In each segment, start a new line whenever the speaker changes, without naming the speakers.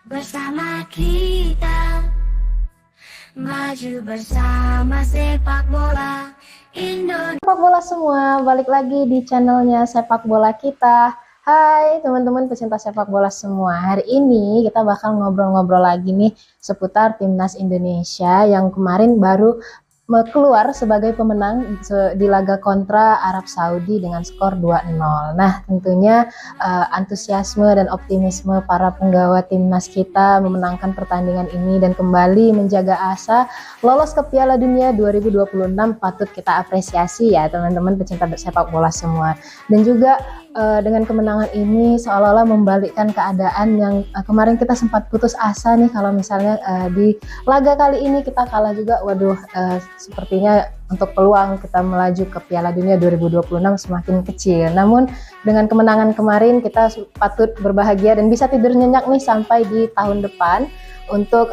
Bersama kita maju bersama sepak bola Indonesia.
Sepak bola semua, balik lagi di channelnya Sepak Bola Kita. Hai teman-teman pecinta sepak bola semua. Hari ini kita bakal ngobrol-ngobrol lagi nih seputar Timnas Indonesia yang kemarin baru keluar sebagai pemenang di laga kontra Arab Saudi dengan skor 2-0. Nah, tentunya antusiasme dan optimisme para penggawa timnas kita memenangkan pertandingan ini dan kembali menjaga asa lolos ke Piala Dunia 2026 patut kita apresiasi ya teman-teman pecinta sepak bola semua. Dan juga dengan kemenangan ini seolah-olah membalikkan keadaan yang kemarin kita sempat putus asa nih kalau misalnya di laga kali ini kita kalah juga. Waduh, sepertinya untuk peluang kita melaju ke Piala Dunia 2026 semakin kecil. Namun dengan kemenangan kemarin kita patut berbahagia dan bisa tidur nyenyak nih sampai di tahun depan untuk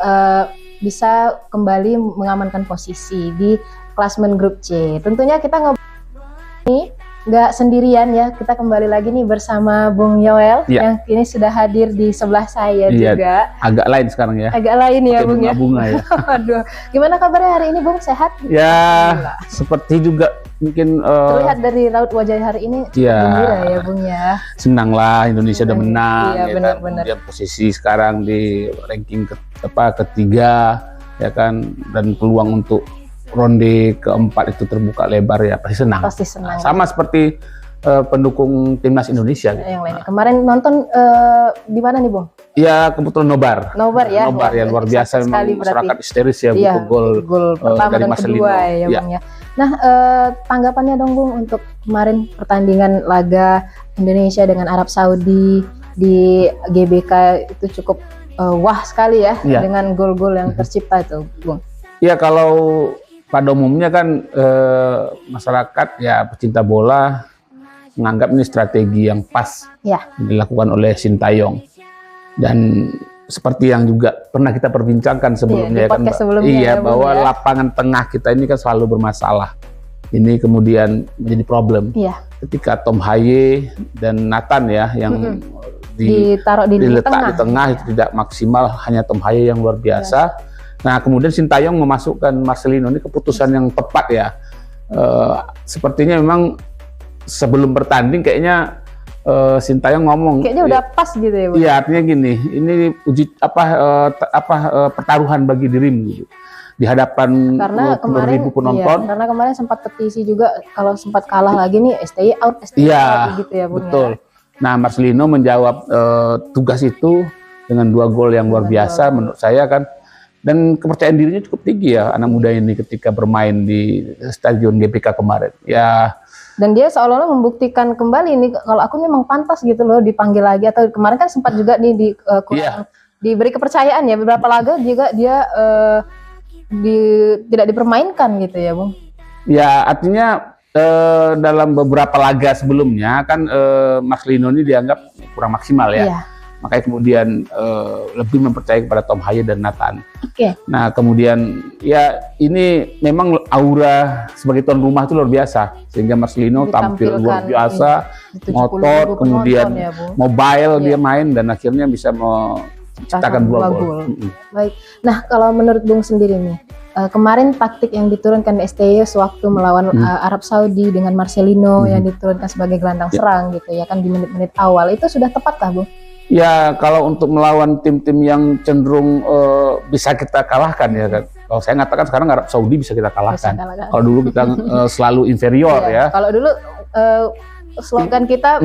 bisa kembali mengamankan posisi di klasemen grup C. Tentunya kita ngobrol nih nggak sendirian ya, kita kembali lagi nih bersama Bung Yoel yang kini sudah hadir di sebelah saya juga.
Agak lain sekarang ya.
Agak lain ya Bung ya.
Bunga ya.
Aduh, gimana kabarnya hari ini Bung? Sehat?
Ya, seperti juga mungkin
terlihat dari raut wajah hari ini gembira ya Bung ya.
Senang lah Indonesia udah menang.
Iya,
ya
benar-benar.
Kemudian posisi sekarang di ranking ketiga ya kan, dan peluang untuk ronde keempat itu terbuka lebar ya, pasti senang.
Pasti senang.
Sama seperti pendukung timnas Indonesia gitu.
Yang lainnya. Kemarin nonton di mana nih, Bung?
Ya kebetulan nobar.
Nobar ya.
Nobar ya, luar biasa memang masyarakat histeris ya,
iya,
gol
pertama
dari
dan
Marcelino.
Kedua ya, Bung ya. Nah, tanggapannya dong Bung untuk kemarin pertandingan laga Indonesia dengan Arab Saudi di GBK itu cukup wah sekali ya, dengan gol-gol yang tercipta itu, Bung.
Ya kalau pada umumnya kan masyarakat ya pecinta bola menganggap ini strategi yang pas dilakukan oleh Sintayong, dan seperti yang juga pernah kita perbincangkan sebelumnya bahwa lapangan tengah kita ini kan selalu bermasalah. Ini kemudian menjadi problem ketika Tom Haye dan Nathan ya yang diletak di tengah itu tidak maksimal, hanya Tom Haye yang luar biasa. Nah, kemudian Sintayong memasukkan Marcelino, ini keputusan yang tepat ya. Sepertinya memang sebelum bertanding kayaknya Sintayong ngomong
kayaknya udah pas gitu ya, Bang.
Iya, artinya gini, ini pertaruhan bagi dirimu gitu. Di hadapan 10.000 penonton.
Karena kemarin sempat petisi juga kalau sempat kalah lagi nih STY out gitu ya, Bung.
Betul. Nah, Marcelino menjawab tugas itu dengan 2 gol yang luar biasa menurut saya kan. Dan kepercayaan dirinya cukup tinggi ya anak muda ini ketika bermain di Stadion GBK kemarin. Ya. Dan
dia seolah-olah membuktikan kembali nih kalau aku memang pantas gitu loh dipanggil lagi, atau kemarin kan sempat juga nih diberi kepercayaan ya, beberapa laga juga dia tidak dipermainkan gitu ya, Bung.
Ya, artinya dalam beberapa laga sebelumnya kan Marcelino ini dianggap kurang maksimal ya. Makanya kemudian lebih mempercayai kepada Tom Haye dan Nathan. Nah, kemudian ya ini memang aura sebagai tuan rumah itu luar biasa, sehingga Marcelino tampil luar biasa, ngotot, kemudian mobile dia main dan akhirnya bisa menciptakan 2 gol.
Baik. Nah, kalau menurut Bung sendiri nih, kemarin taktik yang diturunkan STY sewaktu melawan Arab Saudi dengan Marcelino yang diturunkan sebagai gelandang serang gitu ya kan di menit-menit awal, itu sudah tepatkah, Bung?
Ya, kalau untuk melawan tim-tim yang cenderung bisa kita kalahkan ya kan. Kalau saya ngatakan sekarang Arab Saudi bisa kita kalahkan. Kalau dulu kita selalu inferior ya.
Kalau dulu slogan kita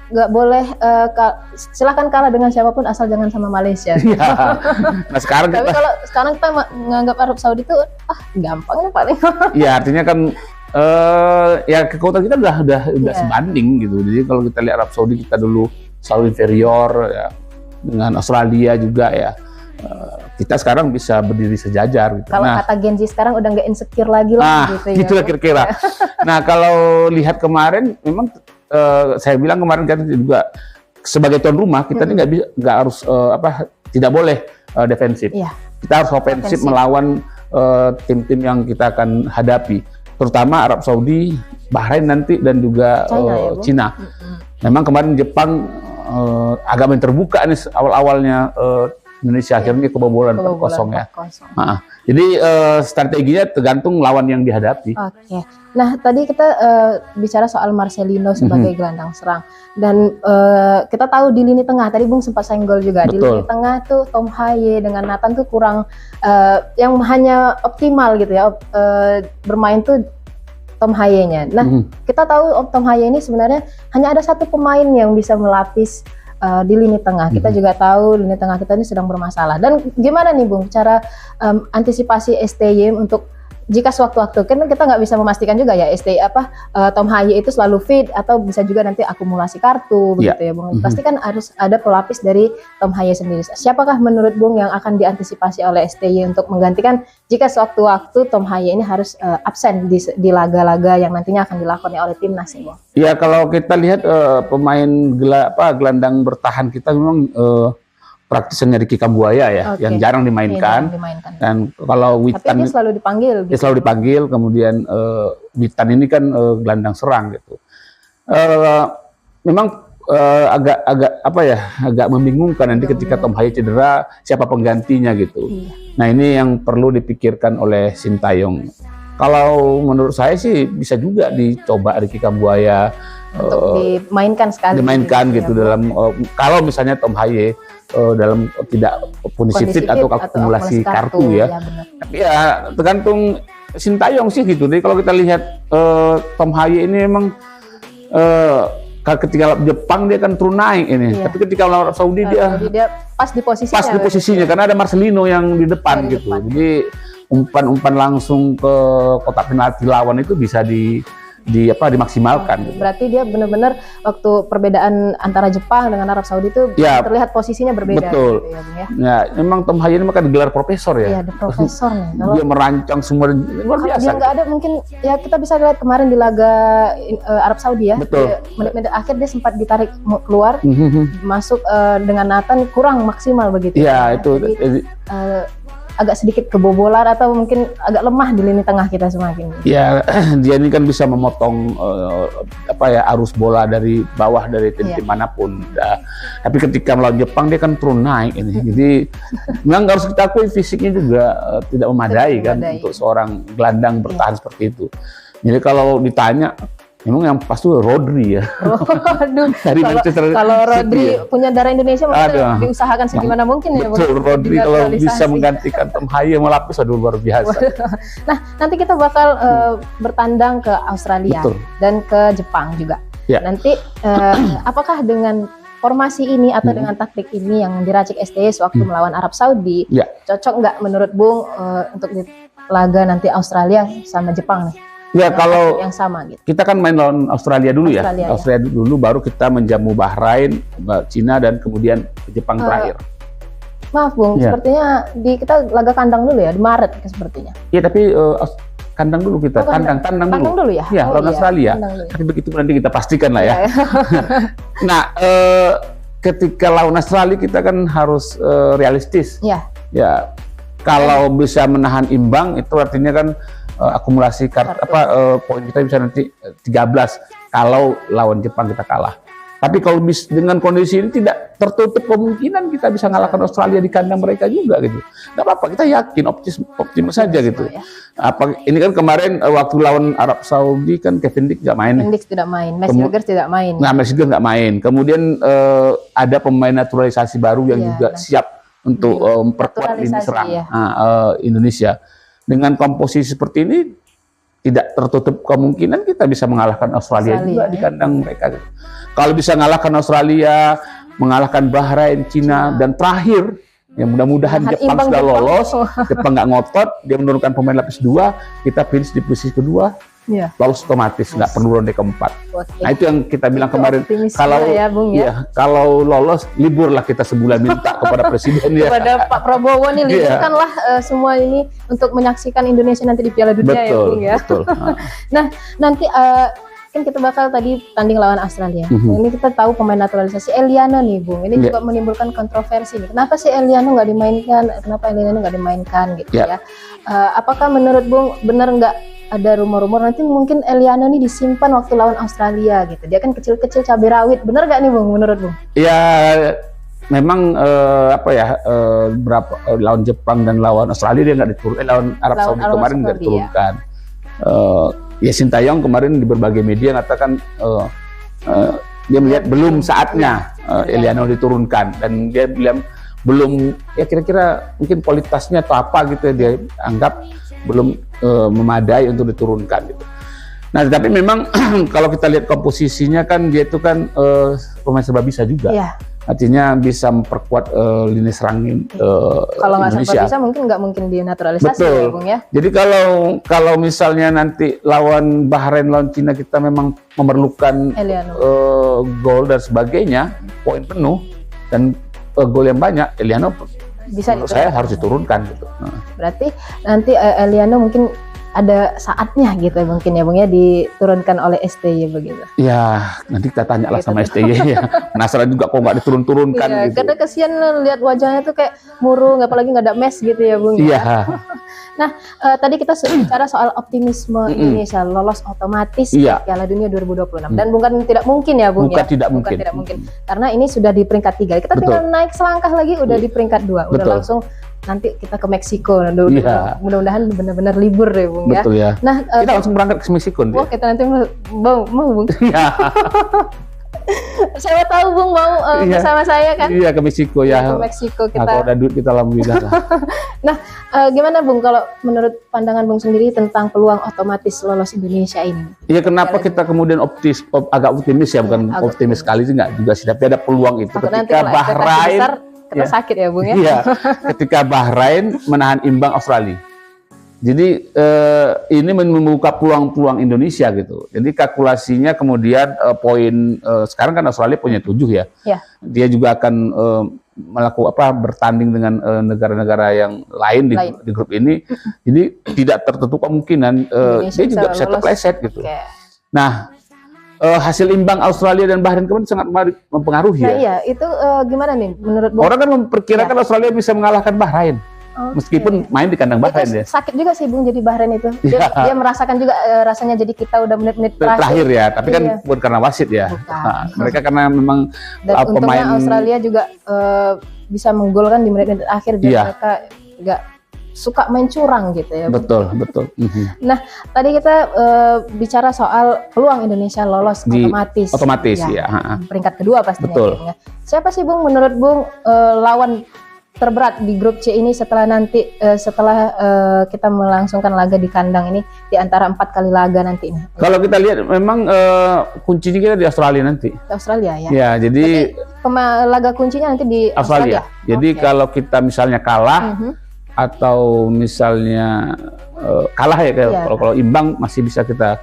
nggak boleh silahkan kalah dengan siapapun asal jangan sama Malaysia.
Nah sekarang
tapi kalau sekarang kita menganggap Arab Saudi itu gampang ya paling.
Iya, artinya kan ya kekuatan kita udah sebanding gitu. Jadi kalau kita lihat Arab Saudi kita dulu selalu inferior ya, dengan Australia juga ya, kita sekarang bisa berdiri sejajar gitu.
Kalau kata Gen Z sekarang udah nggak insecure lagi lah gitu ya.
Kira-kira. Nah kalau lihat kemarin memang saya bilang kemarin kan juga sebagai tuan rumah kita ini nggak harus tidak boleh defensif. Kita harus ofensif melawan tim-tim yang kita akan hadapi, terutama Arab Saudi, Bahrain nanti dan juga Cina. Memang kemarin Jepang agak main terbuka nih awal-awalnya Indonesia akhirnya kebobolan 4-0 ya.
4-0.
Jadi strateginya tergantung lawan yang dihadapi.
Oke. Nah, tadi kita bicara soal Marcelino sebagai gelandang serang, dan kita tahu di lini tengah tadi Bung sempat senggol juga.
Betul.
Di lini tengah tuh Tom Haye dengan Nathan tuh kurang yang hanya optimal gitu ya, bermain tuh Tom Haye-nya. Nah, kita tahu Tom Haye ini sebenarnya hanya ada satu pemain yang bisa melapis di lini tengah. Kita juga tahu lini tengah kita ini sedang bermasalah. Dan gimana nih Bung cara antisipasi STY untuk jika sewaktu-waktu, kan kita nggak bisa memastikan juga ya Tom Haye itu selalu fit atau bisa juga nanti akumulasi kartu begitu ya Bung. Pasti kan harus ada pelapis dari Tom Haye sendiri. Siapakah menurut Bung yang akan diantisipasi oleh STY untuk menggantikan jika sewaktu-waktu Tom Haye ini harus absen di laga-laga yang nantinya akan dilakoni oleh timnas ya Bung?
Ya, kalau kita lihat pemain gelandang bertahan kita memang praktisnya Ricky Kambuaya ya, yang jarang dimainkan. Dan kalau Witan,
tapi dia selalu dipanggil.
Dia selalu dipanggil. Kemudian Witan ini kan gelandang serang gitu. Memang agak membingungkan nanti ketika Tom Haye cedera, siapa penggantinya gitu. Nah, ini yang perlu dipikirkan oleh Sintayong. Kalau menurut saya sih bisa juga dicoba Ricky Kambuaya
untuk dimainkan sekali.
Gitu dalam kalau misalnya Tom Haye dalam tidak kondisi fit atau akumulasi kartu ya. Tapi ya tergantung Sintayong sih gitu. Jadi kalau kita lihat Tom Haye ini memang ketika Jepang dia kan turun naik ini. Tapi ketika lawan Arab Saudi dia
pas di posisinya.
Karena ada Marcelino yang di depan gitu. Jadi umpan-umpan langsung ke kotak penalti lawan itu bisa dimaksimalkan. Gitu.
Berarti dia benar-benar waktu perbedaan antara Jepang dengan Arab Saudi itu terlihat posisinya berbeda.
Betul.
Gitu ya, Bung, ya.
Ya, memang Tom Haye ini kan gelar profesor ya.
Iya, profesor nih.
Dia merancang semua luar biasa.
Dia nggak ada mungkin ya kita bisa lihat kemarin di laga Arab Saudi ya.
Betul.
Menit-menit akhir dia sempat ditarik keluar, masuk dengan Nathan kurang maksimal begitu.
Iya, itu.
Jadi, agak sedikit kebobolan atau mungkin agak lemah di lini tengah kita semakin.
Ya, dia ini kan bisa memotong arus bola dari bawah dari tim manapun. Tapi ketika melawan Jepang dia kan turun naik ini. Jadi memang harus kita akui fisiknya juga tidak memadai untuk seorang gelandang bertahan seperti itu. Jadi kalau ditanya memang yang pas tuh Rodri ya. Dari Manchester.
Kalau Rodri punya darah Indonesia mungkin diusahakan segimana mungkin ya.
Betul, Rodri kalau bisa menggantikan Tom Haye melapis luar biasa.
Nah, nanti kita bakal bertandang ke Australia dan ke Jepang juga. Ya. Nanti apakah dengan formasi ini atau dengan taktik ini yang diracik STY waktu melawan Arab Saudi cocok nggak menurut Bung untuk di laga nanti Australia sama Jepang nih?
Ya, kalau
yang sama gitu.
Kita kan main lawan Australia dulu Australia dulu, baru kita menjamu Bahrain, Cina, dan kemudian Jepang terakhir.
Maaf Bung, sepertinya kita laga kandang dulu ya, di Maret sepertinya.
Iya, tapi kandang dulu kita, tandang dulu ya. Iya, lawan Australia. Tapi begitu nanti kita pastikan lah ya. Nah, ketika lawan Australia kita kan harus realistis. Ya, kalau bisa menahan imbang itu artinya kan akumulasi poin kita bisa nanti 13 kalau lawan Jepang kita kalah. Tapi kalau dengan kondisi ini tidak tertutup kemungkinan kita bisa mengalahkan Australia di kandang mereka juga gitu. Nggak apa-apa, kita yakin optimis saja gitu. Ini kan kemarin waktu lawan Arab Saudi kan Kevin Dix nggak main.
Kevin Dix tidak main, Max Hilgers tidak main.
Nah, Max Hilgers nggak main. Kemudian ada pemain naturalisasi baru yang juga siap untuk memperkuat lini serang Indonesia. Dengan komposisi seperti ini tidak tertutup kemungkinan kita bisa mengalahkan Australia juga di kandang mereka. Kalau bisa mengalahkan Australia, mengalahkan Bahrain, Cina, dan terakhir yang mudah-mudahan Jepang sudah lolos, Jepang nggak ngotot, dia menurunkan pemain lapis 2, kita finish di posisi kedua, lolos otomatis, nggak perlu ronde keempat. Nah, itu yang kita bilang kemarin, kalau lolos liburlah kita sebulan minta kepada presiden
kepada Pak Prabowo nih, liburkanlah semua ini untuk menyaksikan Indonesia nanti di Piala Dunia Bung ya.
Betul.
Nah, nanti kan kita bakal tadi tanding lawan Australia. Ini kita tahu pemain naturalisasi Eliano nih Bung. Ini juga menimbulkan kontroversi nih. Kenapa sih Eliano nggak dimainkan? Kenapa Eliano nggak dimainkan gitu ya? Apakah menurut Bung benar nggak ada rumor-rumor nanti mungkin Eliano nih disimpan waktu lawan Australia gitu? Dia kan kecil-kecil cabai rawit. Bener nggak nih Bung menurut Bung?
Ya, memang berapa lawan Jepang dan lawan Australia dia nggak diturunkan, lawan Arab Saudi kemarin nggak diturunkan. Ya Sintayong kemarin di berbagai media mengatakan dia melihat belum saatnya Eliano diturunkan, dan dia bilang belum, ya kira-kira mungkin kualitasnya atau apa gitu ya, dia anggap belum memadai untuk diturunkan gitu. Nah, tapi memang kalau kita lihat komposisinya kan dia itu kan pemain serba bisa juga.
Iya.
Artinya bisa memperkuat lini serang
kalau nggak
Indonesia.
bisa mungkin nggak mungkin dinaturalisasi.
Betul.
Ya, Bung ya.
Jadi kalau misalnya nanti lawan Bahrain, lawan Cina kita memang memerlukan gol dan sebagainya, poin penuh dan gol yang banyak, Eliano
bisa
menurut saya harus diturunkan gitu.
Berarti nanti Eliano mungkin ada saatnya gitu mungkin ya Bung ya, diturunkan oleh STY begitu.
Ya nanti kita tanya lah sama STY ya. Penasaran juga kok nggak diturun-turunkan gitu.
Karena kesian lihat wajahnya tuh kayak murung, apalagi nggak ada mes gitu ya Bung.
Iya.
Nah tadi kita bicara soal optimisme Indonesia lolos otomatis Piala Dunia 2026 dan bukan tidak mungkin ya Bung
bukan
ya.
Tidak
bukan
mungkin.
tidak mungkin karena ini sudah di peringkat 3. Kita tinggal naik selangkah lagi udah di peringkat 2. Udah langsung nanti kita ke Meksiko. Mudah-mudahan benar-benar libur ya Bung ya.
Betul ya.
Nah,
kita langsung berangkat ke Meksiko.
Oh, kita nanti mau Bung.
Iya.
Saya tahu Bung mau bersama saya kan?
Iya, ke Meksiko ya.
Ke Meksiko kita.
Kalau ada duit kita alhamdulillah lah.
Nah, gimana Bung kalau menurut pandangan Bung sendiri tentang peluang otomatis lolos Indonesia ini?
Iya, kenapa kita kemudian agak optimis ya, bukan optimis sekali sih nggak juga sih, tapi ada peluang itu ketika Bahrain
kita sakit ya Bung ya.
Iya, ketika Bahrain menahan imbang Australia. Jadi ini membuka peluang-peluang Indonesia gitu. Jadi kalkulasinya kemudian poin sekarang kan Australia punya 7 ya.
Iya.
Dia juga akan bertanding dengan negara-negara yang lain di grup ini. Jadi tidak tertutup kemungkinan dia juga bisa terpleset gitu.
Okay.
Nah, hasil imbang Australia dan Bahrain kemarin sangat mempengaruhi ya.
Iya, itu gimana nih menurut Bung?
Orang kan memperkirakan Australia bisa mengalahkan Bahrain. Meskipun main di kandang Bahrain ya.
Sakit juga sih Bung jadi Bahrain itu. Dia merasakan juga rasanya jadi kita udah menit-menit terakhir
ya, tapi kan bukan karena wasit ya. Nah, mereka karena memang
dan untungnya Australia juga bisa menggolkan di menit-menit akhir dan mereka nggak suka main curang gitu ya.
Betul.
Nah, tadi kita bicara soal peluang Indonesia lolos otomatis ya. Peringkat kedua pastinya.
Betul.
Siapa sih Bung menurut Bung lawan terberat di grup C ini setelah kita melangsungkan laga di kandang ini di antara 4 kali laga nanti ini? Kalau
kita lihat memang kuncinya kita di Australia nanti.
Australia ya.
Ya, jadi
laga kuncinya nanti di Australia.
Jadi kalau kita misalnya kalah atau misalnya kalah ya, kalau imbang masih bisa kita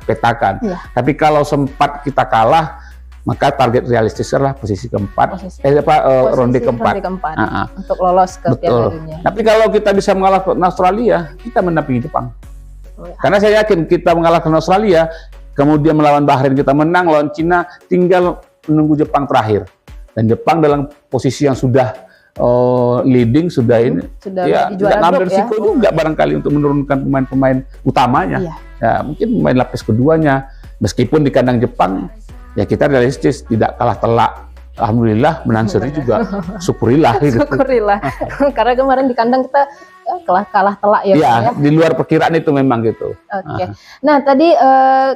petakan. Tapi kalau sempat kita kalah, maka target realistis adalah posisi keempat, ronde keempat.
Untuk lolos ke Piala Dunia.
Tapi kalau kita bisa mengalahkan Australia, kita mendampingi Jepang. Karena saya yakin kita mengalahkan Australia, kemudian melawan Bahrain kita menang, lawan Cina tinggal menunggu Jepang terakhir. Dan Jepang dalam posisi yang sudah leading, sudah tidak ngambil risiko juga barangkali untuk menurunkan pemain-pemain utamanya. Ya, mungkin pemain lapis keduanya, meskipun di kandang Jepang. Ya kita realistis, tidak kalah telak. Alhamdulillah, menang seri juga. Syukurilah.
Syukurilah. Karena kemarin di kandang kita kalah telak ya.
Iya, di luar perkiraan itu memang gitu.
Oke. Nah tadi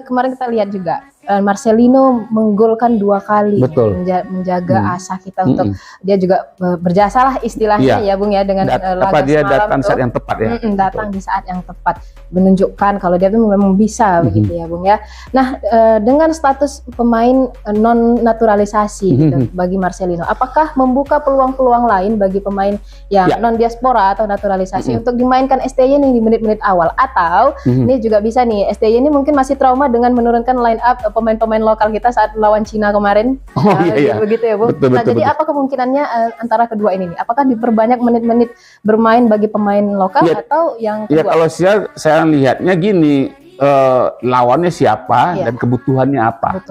kemarin kita lihat juga Marcelino menggolkan 2 kali.
Betul.
Menjaga asa kita untuk dia juga berjasa lah istilahnya ya Bung ya dengan laga
dia
semalam
datang saat yang tepat ya.
Datang di saat yang tepat, menunjukkan kalau dia tuh memang bisa begitu ya Bung ya. Nah dengan status pemain non naturalisasi gitu, bagi Marcelino, apakah membuka peluang-peluang lain bagi pemain yang non diaspora atau naturalisasi untuk dimainkan STY nih di menit-menit awal, atau ini juga bisa nih STY ini mungkin masih trauma dengan menurunkan line up pemain-pemain lokal kita saat lawan Cina kemarin. Begitu ya Bung. Jadi apa kemungkinannya antara kedua ini nih? Apakah diperbanyak menit-menit bermain bagi pemain lokal atau yang kedua?
Ya kalau saya lihatnya gini, lawannya siapa dan kebutuhannya apa.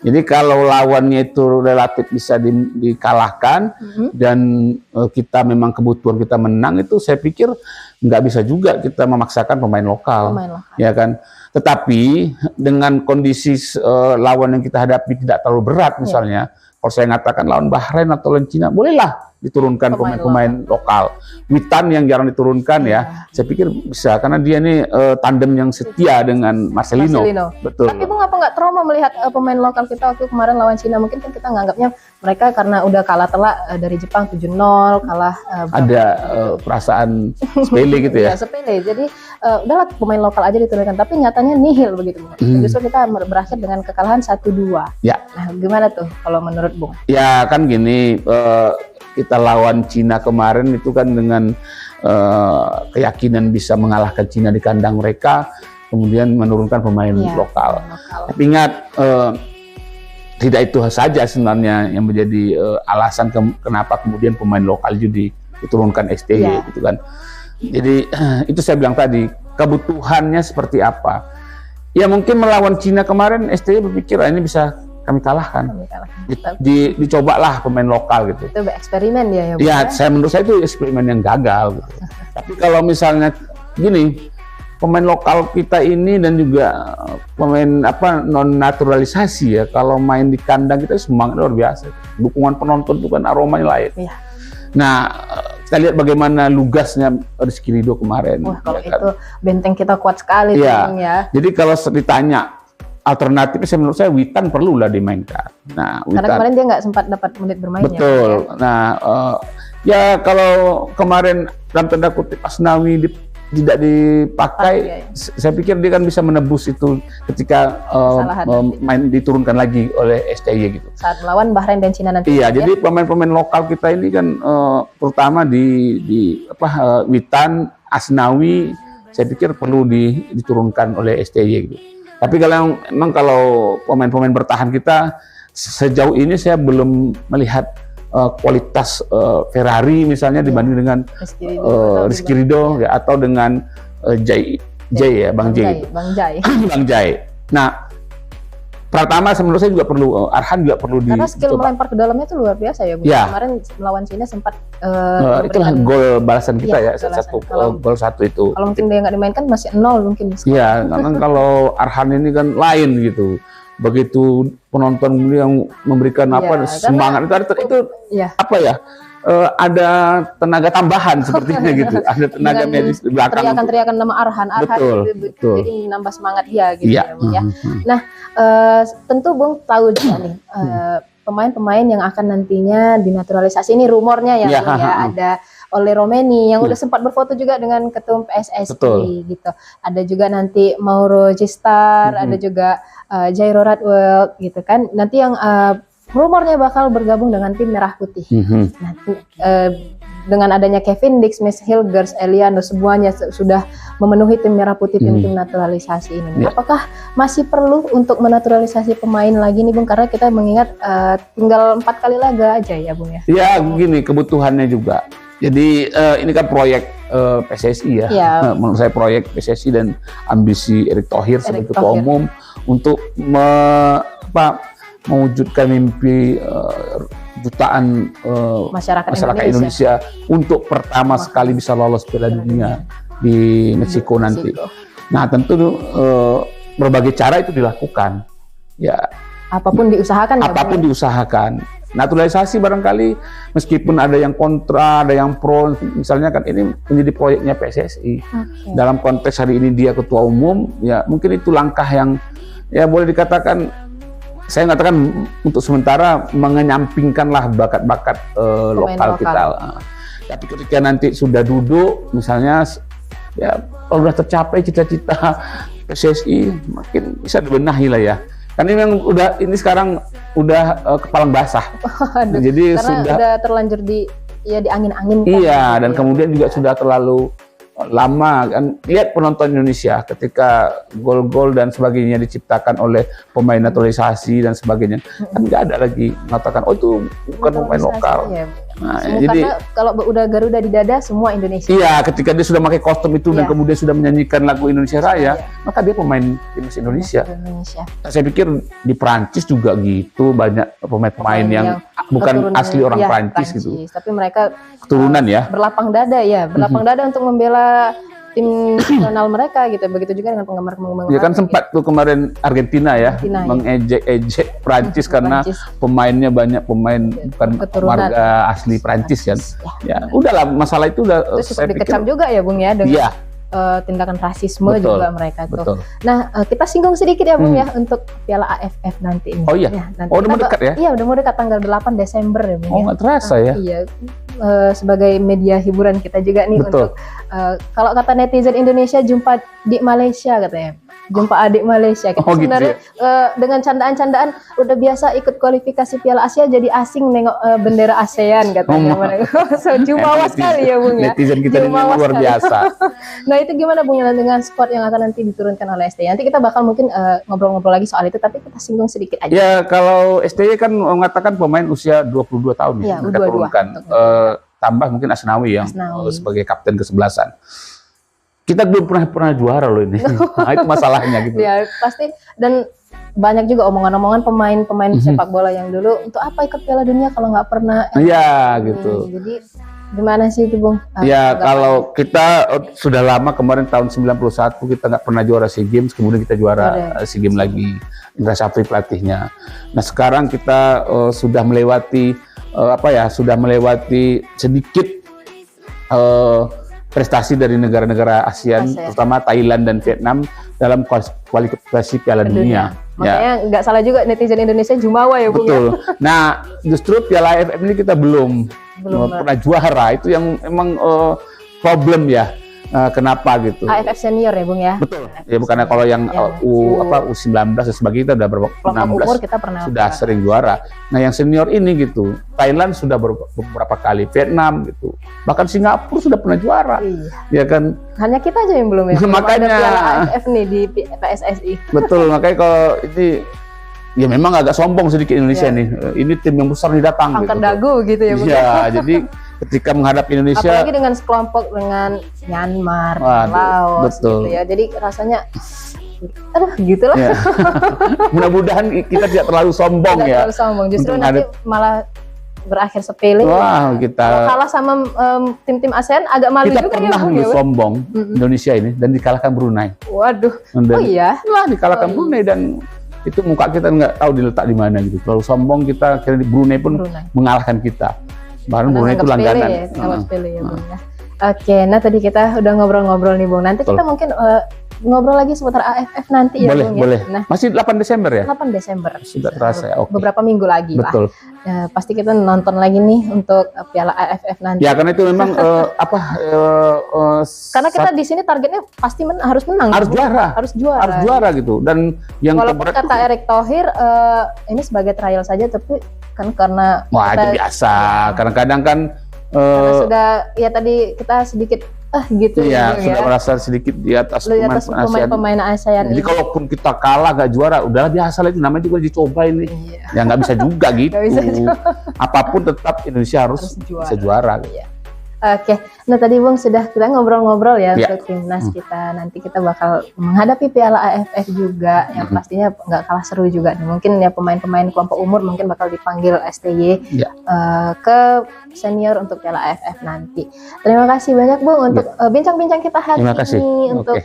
Jadi kalau lawannya itu relatif bisa dikalahkan dan kita memang kebutuhan kita menang, itu saya pikir nggak bisa juga kita memaksakan pemain lokal, ya kan. Tetapi dengan kondisi lawan yang kita hadapi tidak terlalu berat, misalnya, kalau saya ngatakan lawan Bahrain atau lawan Cina, bolehlah diturunkan pemain lokal. Witan yang jarang diturunkan ya, saya pikir bisa karena dia nih tandem yang setia dengan Marcelino. Betul.
Tapi Bung, apa nggak trauma melihat pemain lokal kita waktu kemarin lawan Cina? Mungkin kan kita nganggapnya mereka karena udah kalah telak dari Jepang 7-0, kalah.
Ada perasaan sepele gitu ya?
Ya, sepele. Jadi udahlah pemain lokal aja diturunkan. Tapi nyatanya nihil begitu, Bung. Justru kita berakhir dengan kekalahan 1-2.
Ya.
Nah, gimana tuh kalau menurut Bung?
Ya kan gini, kita lawan Cina kemarin itu kan dengan keyakinan bisa mengalahkan Cina di kandang mereka, kemudian menurunkan pemain lokal. Tapi ingat, tidak itu saja sebenarnya yang menjadi alasan kenapa kemudian pemain lokal itu diturunkan STY gitu kan. Jadi itu saya bilang tadi, kebutuhannya seperti apa. Ya mungkin melawan Cina kemarin STY berpikir ini bisa kami kalahkan. Dicobalah pemain lokal gitu.
Itu eksperimen dia ya.
Ya, menurut saya itu eksperimen yang gagal gitu. Tapi kalau misalnya gini, pemain lokal kita ini dan juga pemain non naturalisasi ya, kalau main di kandang kita semangat luar biasa. Dukungan penonton itu kan aromanya lain. Iya. Nah, kita lihat bagaimana lugasnya Rizky Ridho kemarin.
Wah, kalau ya, itu benteng kita kuat sekali ya.
Jadi kalau ditanya alternatifnya, menurut saya Witan perlulah dimainkan. Nah,
karena kemarin dia nggak sempat dapat menit bermain.
Betul. Ya. Nah, ya kalau kemarin dalam tanda kutip Asnawi tidak dipakai, saya pikir dia kan bisa menebus itu ketika main diturunkan lagi oleh STY gitu.
Saat melawan Bahrain dan Cina nanti.
Iya, jadi pemain-pemain lokal kita ini kan terutama di Witan, Asnawi, saya pikir perlu diturunkan oleh STY gitu. Tapi kalau pemain-pemain bertahan kita sejauh ini saya belum melihat kualitas Ferrari misalnya dibanding dengan Rizky Ridho ya, atau dengan Bang Jai. Nah, Pratama menurut saya juga perlu, Arhan juga perlu
karena skill melempar ke dalamnya itu luar biasa ya, Bu. Ya. Kemarin melawan Cina sempat
itulah gol balasan kita ya, gol satu itu.
Kalau mungkin dia nggak dimainkan masih 0 mungkin.
Iya, karena kalau Arhan ini kan lain gitu. Begitu penonton yang memberikan semangat itu apa ya? Ada tenaga tambahan sepertinya gitu. Ada tenaga medis di belakang.
Teriakan nama Arhan.
Betul.
Jadi nambah semangat dia gitu ya, Bung ya. Nah, tentu Bung tahu juga nih pemain-pemain yang akan nantinya dinaturalisasi, ini rumornya ya, Bung ya. Ada Ole Romeni yang udah sempat berfoto juga dengan ketum PSSI gitu. Ada juga nanti Mauro Gistar, ada juga Jairo Radwell gitu kan. Nanti yang rumornya bakal bergabung dengan tim Merah Putih. Nanti dengan adanya Kevin Dix, Miss Hilgers, Eliano, semuanya sudah memenuhi tim Merah Putih, tim naturalisasi ini. Apakah masih perlu untuk menaturalisasi pemain lagi nih, Bung? Karena kita mengingat tinggal 4 kali laga aja ya, Bung ya.
Ya, begini kebutuhannya juga. Jadi ini kan proyek PSSI ya. Menurut saya proyek PSSI dan ambisi Erick Thohir sebagai ketua umum untuk mewujudkan mimpi jutaan masyarakat Indonesia untuk pertama sekali bisa lolos Piala Dunia di Meksiko nanti. Nah, tentu berbagai cara itu dilakukan. Ya, apapun diusahakan. Naturalisasi barangkali meskipun ada yang kontra, ada yang pro, misalnya kan ini menjadi proyeknya PSSI. Dalam konteks hari ini dia ketua umum, ya mungkin itu langkah yang ya boleh dikatakan, saya mengatakan untuk sementara mengenyampingkanlah bakat-bakat lokal kita. Tapi ketika nanti sudah duduk, misalnya ya kalau sudah tercapai cita-cita PSSI, makin bisa dibenahi lah ya. Kan ini yang ini sekarang udah kepalang basah. Jadi
karena sudah terlanjur diangin-angin.
Iya, dan kemudian juga sudah terlalu lama kan. Lihat penonton Indonesia ketika gol-gol dan sebagainya diciptakan oleh pemain naturalisasi dan sebagainya, kan nggak ada lagi mengatakan oh itu bukan pemain lokal. Nah,
karena kalau udah Garuda di dada semua Indonesia.
Iya, ketika dia sudah pakai kostum itu dan kemudian sudah menyanyikan lagu Indonesia Raya, maka dia pemain timnas Indonesia. Nah, saya pikir di Prancis juga gitu, banyak pemain-pemain yang bukan asli orang Prancis gitu.
Tapi mereka
keturunan ya.
Berlapang dada dada untuk membela tim nasional mereka gitu. Begitu juga dengan penggemar-penggemar.
Ya kan sempat tuh kemarin Argentina ya mengejek Prancis karena pemainnya banyak pemain bukan warga asli Prancis kan. Ya udahlah, masalah itu udah
saya dikecam juga ya Bung ya dengan tindakan rasisme juga mereka tuh. Nah, kita singgung sedikit ya Bung ya untuk Piala AFF nanti ini.
Oh iya.
Nanti
udah mau dekat ya?
Iya, udah mau dekat tanggal 8 Desember ya Bung.
Oh, nggak terasa ya?
Iya. Sebagai media hiburan kita juga nih untuk kalau kata netizen Indonesia jumpa di Malaysia katanya. Jumpa adik Malaysia. Kita sebenarnya dengan candaan-candaan udah biasa ikut kualifikasi Piala Asia jadi asing nengok bendera ASEAN katanya. So, jumawa sekali ya Bung ya.
Netizen kita ini luar biasa.
Nah, itu gimana Bung dengan squad yang akan nanti diturunkan oleh STY? Nanti kita bakal mungkin ngobrol-ngobrol lagi soal itu, tapi kita singgung sedikit aja.
Ya, kalau STY kan mengatakan pemain usia 22 tahun ya, kita turunkan. Tambah mungkin Asnawi yang sebagai kapten kesebelasan. Kita belum pernah juara loh ini. Nah, itu masalahnya gitu.
Ya, pasti. Dan banyak juga omongan-omongan pemain sepak bola yang dulu untuk apa ikut Piala Dunia kalau nggak pernah.
Iya, gitu.
Jadi gimana sih itu Bung?
Ya, kalau kita sudah lama kemarin tahun 91 kita nggak pernah juara SEA Games, kemudian kita juara SEA Games lagi. Indra Syafri pelatihnya. Nah, sekarang kita sudah melewati sudah melewati sedikit prestasi dari negara-negara ASEAN, terutama Thailand dan Vietnam dalam kualifikasi Piala Dunia.
Makanya nggak salah juga netizen Indonesia jumawa ya Bung.
Betul. Nah, justru Piala AFF ini kita belum pernah juara. Itu yang emang problem ya. Kenapa gitu?
AFF senior ya Bung ya.
Betul. Ya bukannya kalau yang U19 dan sebagainya kita udah berapa 16
kita pernah
sudah sering juara. Nah, yang senior ini gitu, Thailand sudah beberapa kali, Vietnam gitu. Bahkan Singapura sudah pernah juara. Ya kan?
Hanya kita aja yang belum ya.
Makanya
Piala AFF nih di PSSI.
Betul, makanya kalau ini ya memang agak sombong sedikit Indonesia nih. Ini tim yang besar nih datang.
Angkat dagu gitu ya Bung.
Iya, jadi ketika menghadap Indonesia,
apalagi dengan sekelompok dengan Myanmar, Laos gitu ya, jadi rasanya gitulah.
Ya. Mudah-mudahan kita tidak terlalu sombong
terlalu sombong, justru nanti malah berakhir sepele.
Wah, kita
kalah sama tim-tim ASEAN agak malu
kita
juga
pernah
ya,
sombong Indonesia ini dan dikalahkan Brunei.
Waduh.
Iya? Dikalahkan Brunei dan itu muka kita nggak tahu diletak di mana gitu. Terlalu sombong kita, kira Brunei pun mengalahkan kita. Bahkan Brunei itu langganan.
Sepele ya Bung ya. Oke, nah tadi kita udah ngobrol-ngobrol nih Bung. Nanti kita mungkin ngobrol lagi seputar AFF nanti ya Bung ya.
Boleh. Nah, masih 8 Desember ya?
8 Desember.
Sudah terasa ya.
Beberapa minggu lagi lah. Pasti kita nonton lagi nih untuk Piala AFF nanti.
Ya, karena itu memang
karena kita di sini targetnya pasti harus menang.
Harus juara.
Harus juara
gitu. Dan yang
walaupun kata Erick Thohir ini sebagai trial saja, tapi kan karena
itu biasa. Kadang-kadang kan
sudah ya tadi kita sedikit gitu
ya, sudah merasa sedikit di atas
pemain ASEAN.
Jadi kalaupun kita kalah gak juara, udahlah biasa lah, itu namanya juga dicoba ini. Ya nggak bisa juga gitu. Apapun tetap Indonesia harus bisa juara.
Oke, nah tadi Bung sudah kita ngobrol-ngobrol ya untuk timnas kita. Nanti kita bakal menghadapi Piala AFF juga, yang pastinya nggak kalah seru juga. Mungkin ya pemain-pemain kelompok umur mungkin bakal dipanggil STY ke senior untuk Piala AFF nanti. Terima kasih banyak Bung untuk bincang-bincang kita hari ini, untuk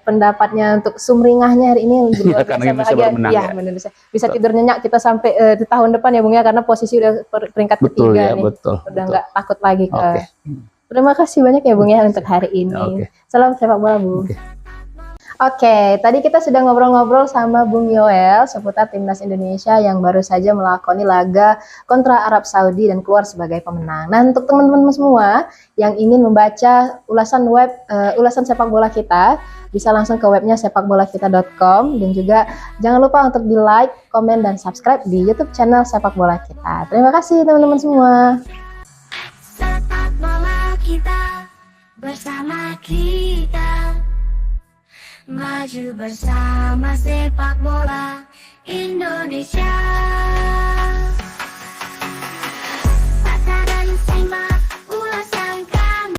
pendapatnya, untuk sumringahnya hari ini.
Karena Indonesia baru menang ya.
Bisa tidur nyenyak kita sampai di tahun depan ya Bung ya, karena posisi udah peringkat ketiga nih. Udah nggak takut lagi ke. Terima kasih banyak ya Bung ya untuk hari ini. Salam sepak bola Bung. Oke, tadi kita sudah ngobrol-ngobrol sama Bung Yoel seputar timnas Indonesia yang baru saja melakoni laga kontra Arab Saudi dan keluar sebagai pemenang. Nah, untuk teman-teman semua yang ingin membaca ulasan sepak bola kita, bisa langsung ke webnya sepakbolakita.com, dan juga jangan lupa untuk di like, komen, dan subscribe di YouTube channel Sepak Bola Kita. Terima kasih teman-teman semua.
Sepak bola kita, bersama kita, maju bersama sepak bola Indonesia.